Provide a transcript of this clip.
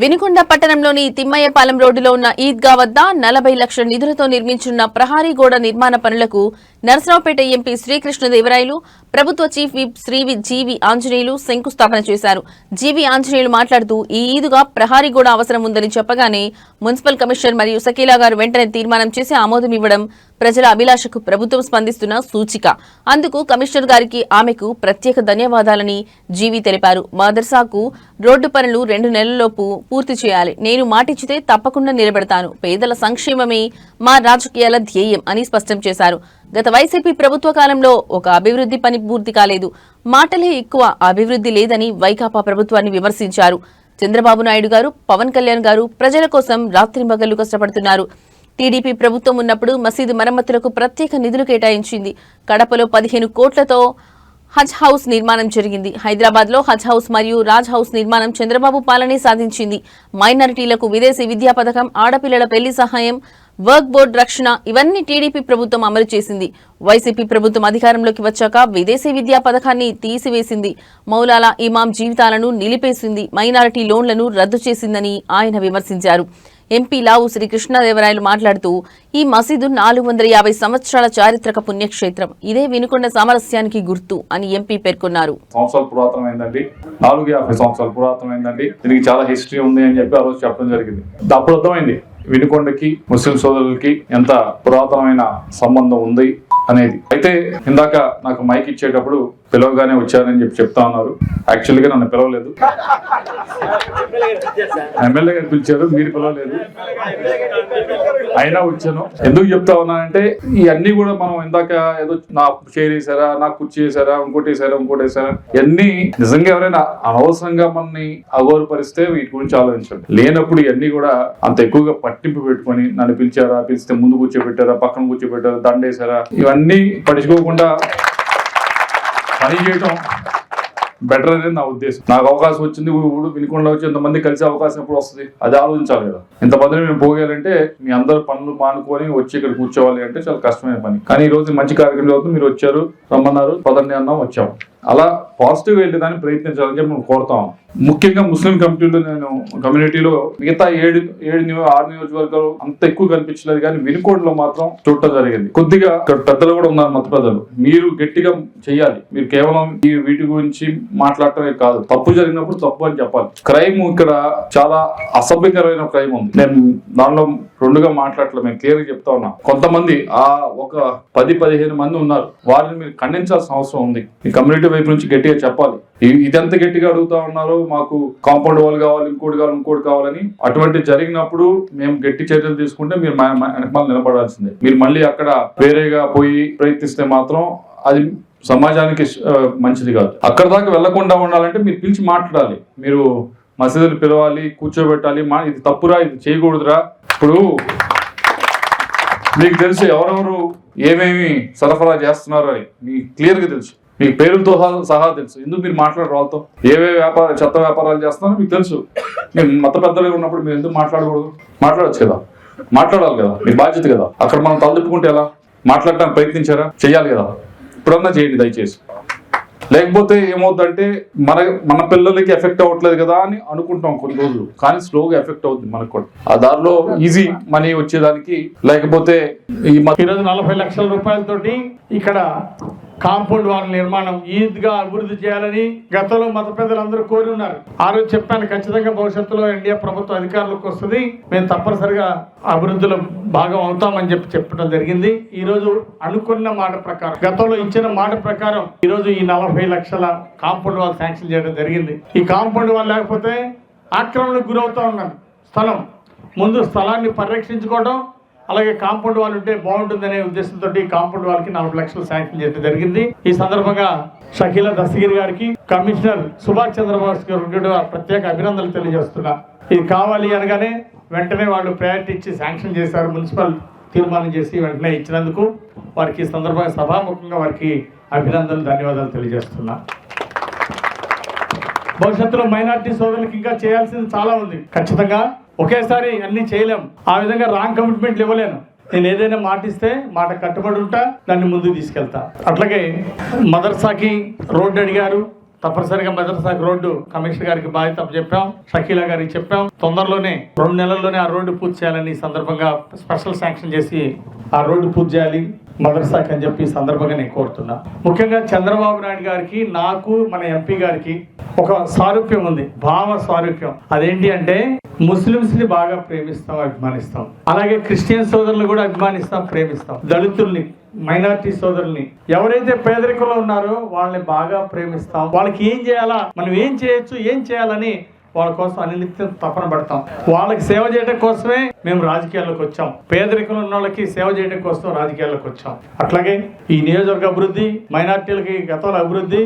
వినుకొండ పట్టణంలోని తిమ్మయ్యపాలెం రోడ్డులో ఉన్న ఈద్గా వద్ద 40 లక్షల నిధులతో నిర్మించున్న ప్రహారీ గోడ నిర్మాణ పనులకు నరసరావుపేట ఎంపీ శ్రీకృష్ణదేవరాయలు, ప్రభుత్వ చీఫ్ విప్ శ్రీ జీవి ఆంజనేయులు శంకుస్థాపన చేశారు. జీవి ఆంజనేయులు మాట్లాడుతూ ఈ ఈదుగా ప్రహారీ గోడ అవసరం ఉందని చెప్పగానే మున్సిపల్ కమిషనర్ మరియు సకీలా గారు వెంటనే తీర్మానం చేసి ఆమోదం ఇవ్వడం ప్రజల అభిలాషకు ప్రభుత్వం స్పందిస్తున్న సూచిక. అందుకు కమిషనర్ గారికి ఆమెకు ప్రత్యేక ధన్యవాదాలని జీవి తెలిపారు. మదర్సాకు రోడ్డు పనులు 2 నెలల్లోపు పూర్తి చేయాలి. నేను మాటిచ్చితే తప్పకుండా నిలబెడతాను. పేదల సంక్షేమమే మా రాజకీయాల ధ్యేయం అని స్పష్టం చేశారు. గత వైసీపీ ప్రభుత్వ కాలంలో ఒక అభివృద్ధి పని పూర్తి కాలేదు. మాటలే ఎక్కువ, అభివృద్ధి లేదని వైకాపా ప్రభుత్వాన్ని విమర్శించారు. చంద్రబాబు నాయుడు గారు, పవన్ కళ్యాణ్ గారు ప్రజల కోసం రాత్రింబగళ్లు కష్టపడుతున్నారు. టీడీపీ ప్రభుత్వం ఉన్నప్పుడు మసీదు మరమ్మతులకు ప్రత్యేక నిధులు కేటాయించింది. కడపలో 15 కోట్లతో హజ్ హౌస్ నిర్మాణం జరిగింది. హైదరాబాద్ లో హజ్ హౌస్ మరియు రాజ్ హౌస్ నిర్మాణం చంద్రబాబు పాలనే సాధించింది. మైనారిటీలకు విదేశీ విద్యా పథకం, ఆడపిల్లల పెళ్లి సహాయం, వర్క్ బోర్డు రక్షణ ఇవన్నీ టీడీపీ ప్రభుత్వం అమలు చేసింది. వైసీపీ ప్రభుత్వం అధికారంలోకి వచ్చాక విదేశీ విద్యా పథకాన్ని తీసివేసింది. మౌలాలా ఇమాం జీవితాలను నిలిపేసింది. మైనారిటీ లోన్లను రద్దు చేసిందని ఆయన విమర్శించారు. ఎంపీ లావు శ్రీకృష్ణదేవరాయలు మాట్లాడుతూ ఈ మసీదు 450 సంవత్సరాల చారిత్రక పుణ్యక్షేత్రం. ఇదే వినుకొండ సామరస్యానికి గుర్తు అని ఎంపీ పేర్కొన్నారు. సంవత్సరాల పురాతనమైందండి, 450 సంవత్సరాల పురాతనమైందండి. దీనికి చాలా హిస్టరీ ఉంది అని చెప్పి ఆ రోజు చెప్పడం జరిగింది. అప్పుడు అర్థమైంది వినుకొండకి ముస్లిం సోదరులకి ఎంత పురాతనమైన సంబంధం ఉంది అనేది. అయితే ఇందాక నాకు మైక్ ఇచ్చేటప్పుడు పిలవగానే వచ్చారని చెప్పి చెప్తా ఉన్నారు. యాక్చువల్గా నన్ను పిలవలేదు, ఎమ్మెల్యే గారు పిలిచారు, మీరు పిలవలేదు, అయినా వచ్చాను. ఎందుకు చెప్తా ఉన్నానంటే ఇవన్నీ కూడా మనం ఇందాక ఏదో నాకు చైర్ వేసారా, నాకు కుర్చీ వేసారా, ఇంకోటి వేసారా ఇవన్నీ నిజంగా ఎవరైనా అనవసరంగా మనని అగౌరవపరిస్తే వీటి గురించి ఆలోచించండి. లేనప్పుడు ఇవన్నీ కూడా అంత ఎక్కువగా పట్టింపు పెట్టుకొని నన్ను పిలిచారా, పిలిస్తే ముందు కూర్చోబెట్టారా, పక్కన కూర్చోబెట్టారా, దండేశారా, ఇవన్నీ పట్టించుకోకుండా పని చేయటం బెటర్ అనేది నా ఉద్దేశం. నాకు అవకాశం వచ్చింది, వినుకొండ వచ్చి ఇంతమంది కలిసే అవకాశం ఎప్పుడు వస్తుంది అది ఆలోచించాలి కదా. ఇంతమందిని మేము పోగాలంటే మీ అందరు పనులు మానుకొని వచ్చి ఇక్కడ కూర్చోవాలి అంటే చాలా కష్టమైన పని. కానీ ఈ రోజు మంచి కార్యక్రమం అవుతుంది, మీరు వచ్చారు, రమ్మన్నారు, పదండి అన్నాం, వచ్చాము. అలా పాజిటివ్ వెళ్ళేదాన్ని ప్రయత్నించాలని చెప్పి మనం కోరుతాం. ముఖ్యంగా ముస్లిం కమ్యూనిటీలో మిగతా 6 నియోజకవర్గాలు అంత ఎక్కువ కనిపించలేదు, కానీ వినుకొండలో మాత్రం చూడటం జరిగింది. కొద్దిగా ఇక్కడ పెద్దలు కూడా ఉన్నారు, మత పెద్దలు. మీరు గట్టిగా చెయ్యాలి. మీరు కేవలం ఈ వీటి గురించి మాట్లాడటమే కాదు, తప్పు జరిగినప్పుడు తప్పు అని చెప్పాలి. క్రైమ్ ఇక్కడ చాలా అసభ్యకరమైన క్రైమ్ ఉంది. నేను దానిలో 2గా మాట్లాడలేదు, మేము క్లియర్ గా చెప్తా ఉన్నాం. కొంతమంది ఒక 10-15 మంది ఉన్నారు, వారిని మీరు ఖండించాల్సిన అవసరం ఉంది. ఈ కమ్యూనిటీ వైపు నుంచి గట్టిగా చెప్పాలి. ఇదెంత గట్టిగా అడుగుతా ఉన్నారు, మాకు కాంపౌండ్ వాల్ కావాలి, ఇంకోటి కావాలని. అటువంటి జరిగినప్పుడు మేము గట్టి చర్యలు తీసుకుంటే మీరు వెనకాల నిలబడాల్సిందే. మీరు మళ్ళీ అక్కడ వేరేగా పోయి ప్రయత్నిస్తే మాత్రం అది సమాజానికి మంచిది కాదు. అక్కడ దాకా వెళ్లకుండా ఉండాలంటే మీరు పిలిచి మాట్లాడాలి. మీరు మసీదులు పిలవాలి, కూర్చోబెట్టాలి. ఇది తప్పురా, ఇది చేయకూడదురా. ఇప్పుడు మీకు తెలుసు ఎవరెవరు ఏమేమి సరఫరా చేస్తున్నారు అని మీకు క్లియర్గా తెలుసు. మీకు పేరులతో సహా తెలుసు. ఎందుకు మీరు మాట్లాడరు వాళ్ళతో? ఏవే చెత్త వ్యాపారాలు చేస్తున్నారో మీకు తెలుసు. మీరు మత పెద్దలుగా ఉన్నప్పుడు మీరు ఎందుకు మాట్లాడకూడదు? మాట్లాడచ్చు కదా, మాట్లాడాలి కదా, మీ బాధ్యత కదా. అక్కడ మనం తలదిప్పుకుంటే ఎలా? మాట్లాడటానికి ప్రయత్నించారా? చెయ్యాలి కదా. ఇప్పుడన్నా చేయండి దయచేసి. లేకపోతే ఏమవుతుందంటే మన పిల్లలకి ఎఫెక్ట్ అవ్వట్లేదు కదా అని అనుకుంటాం కొన్ని రోజులు, కానీ స్లోగా ఎఫెక్ట్ అవుతుంది మనకు కూడా. ఆ దారిలో ఈజీ మనీ వచ్చేదానికి. లేకపోతే ఈరోజు 40 లక్షల రూపాయలతోటి ఇక్కడ కాంపౌండ్ వాల్ నిర్మాణం ఈద్గా అభివృద్ధి చేయాలని గతంలో మత పెద్దలందరూ కోరి ఉన్నారు. ఆ రోజు చెప్పాను, ఖచ్చితంగా భవిష్యత్తులో ఎన్డీఏ ప్రభుత్వం అధికారంలోకి వస్తుంది, మేము తప్పనిసరిగా అభివృద్ధిలో భాగం అవుతామని చెప్పడం జరిగింది. ఈ రోజు అనుకున్న మాట ప్రకారం, గతంలో ఇచ్చిన మాట ప్రకారం ఈ రోజు ఈ 40 లక్షల కాంపౌండ్ వాల్ శాంక్షన్ చేయడం జరిగింది. ఈ కాంపౌండ్ వాల్ లేకపోతే ఆక్రమణకు గురవుతా ఉన్నాం. ముందు స్థలాన్ని పరిరక్షించుకోవడం, అలాగే కాంపౌండ్ వాల్ ఉంటే బాగుంటుందనే ఉద్దేశంతో కాంపౌండ్ వాల్ కి 40 లక్షలు శాంక్షన్ చేయడం జరిగింది. ఈ సందర్భంగా షకీలా దస్తగిరి గారికి, కమిషనర్ సుభాష్ చంద్రబోస్ గారికి ప్రత్యేక అభినందనలు తెలియజేస్తున్నా. ఇది కావాలి అనగానే వెంటనే వాళ్ళు ప్రయారిటీ ఇచ్చి శాంక్షన్ చేశారు. మున్సిపల్ తీర్మానం చేసి వెంటనే ఇచ్చినందుకు వారికి ఈ సందర్భంగా సభాముఖంగా వారికి అభినందనలు, ధన్యవాదాలు తెలియజేస్తున్నా. భవిష్యత్తులో మైనారిటీ సోదరులకు ఇంకా చేయాల్సింది చాలా ఉంది. ఖచ్చితంగా ఒకేసారి అన్ని చేయలేం. ఆ విధంగా రాంగ్ కమిట్మెంట్లు ఇవ్వలేను. నేను ఏదైనా మాటిస్తే మాట కట్టుబడి ఉంటా, దాన్ని ముందుకు తీసుకెళ్తా. అట్లాగే మదర్సాకి రోడ్డు అడిగారు, తప్పనిసరిగా మదర్సాకి రోడ్డు కమిషనర్ గారికి బాధ్యత చెప్పాం, షకీలా గారికి చెప్పాం. తొందరలోనే 2 నెలల్లోనే ఆ రోడ్డు పూర్తి చేయాలని ఈ సందర్భంగా స్పెషల్ శాంక్షన్ చేసి ఆ రోడ్డు పూర్తి చేయాలి మదర్సాకి అని చెప్పి ఈ సందర్భంగా నేను కోరుతున్నా. ముఖ్యంగా చంద్రబాబు నాయుడు గారికి, నాకు, మన ఎంపీ గారికి ఒక సారూప్యం ఉంది, భావ సారూప్యం. అదేంటి అంటే ముస్లిమ్స్ ని బాగా ప్రేమిస్తాం, అభిమానిస్తాం. అలాగే క్రిస్టియన్ సోదరులు కూడా అభిమానిస్తాం, ప్రేమిస్తాం. దళితుల్ని, మైనారిటీ సోదరుల్ని, ఎవరైతే పేదరికంలో ఉన్నారో వాళ్ళని బాగా ప్రేమిస్తాం. వాళ్ళకి ఏం చేయాలా, మనం ఏం చేయొచ్చు, ఏం చేయాలని వాళ్ళ కోసం అనిత్యం తపన పడతాం. వాళ్ళకి సేవ చేయడం కోసమే మేము రాజకీయాల్లోకి వచ్చాం. పేదరికంలో ఉన్న వాళ్ళకి సేవ చేయడం కోసం రాజకీయాల్లోకి వచ్చాం. అట్లాగే ఈ నియోజకవర్గ అభివృద్ధి, మైనార్టీలకి గతంలో అభివృద్ధి,